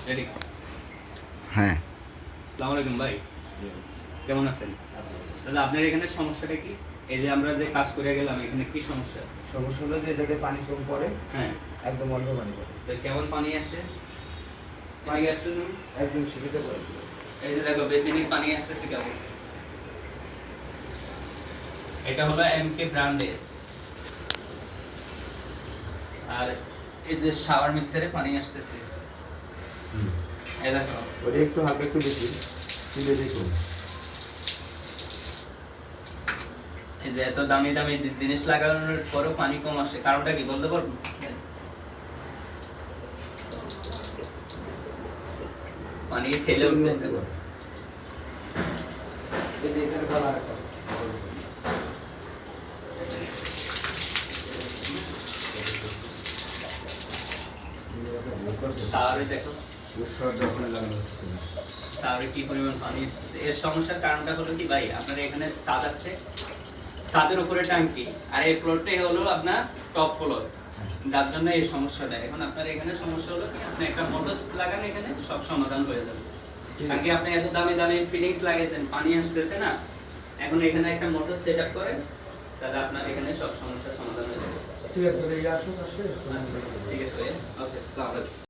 Ready? হ্যাঁ। আসসালামু আলাইকুম ভাই, কেমন আছেন? দাদা আপনার এখানে সমস্যাটা কি? এই যে আমরা যে কাজ করে গেলাম, এখানে কি সমস্যা? সমস্যা হলো যে এটাতে পানি কম পড়ে, হ্যাঁ, একদম অল্প পানি পড়ে, তো কেমন পানি আসছে? পানি আসছে না? একদম সীমিত পড়ে। এই যে দেখো বেসিনে পানি আসতেছে কেমন। এটা হলো এমকে ব্র্যান্ডের। আর এই যে শাওয়ার মিক্সারে পানি আসতেছে, এই দেখো। ওটা একটু হালকা একটু বেশি, কিন্তু দেখুন এই যে এত দামি দামি জিনিস লাগানোর পরেও পানি কম আসছে, কারণটা কি বলতে পারবো? পানি ঠেলে উঠতেছে। এই যে এখানে ভালো একটা শাওয়ারে দেখো, যখন লাগানো হচ্ছে শাওয়ারে কি পরিমাণ পানি আসছে। এর সমস্যার কারণটা হলো কি ভাই, আপনার এখানে ছাদ আছে, ছাদের উপরে ট্যাঙ্কি, আর এই ফ্লোরটাই হলো আপনার টপ ফ্লোর, যার জন্য এই সমস্যাটা। এখন আপনার এখানে সমস্যা হলো কি, আপনি একটা মোটর লাগান, এখানে সব সমাধান হয়ে যাবে। আগে আপনি এত দামি দামি ফিটিংস লাগাইছেন, পানি আসতেছে না, এখন এখানে একটা মোটর সেট আপ করেন, তাহলে আপনার এখানে সব সমস্যার সমাধান হয়ে যাবে। ঠিক আছে, এই আসুন আসলে ঠিক আছে ভাইয়া, ওকে, আসসালামু আলাইকুম।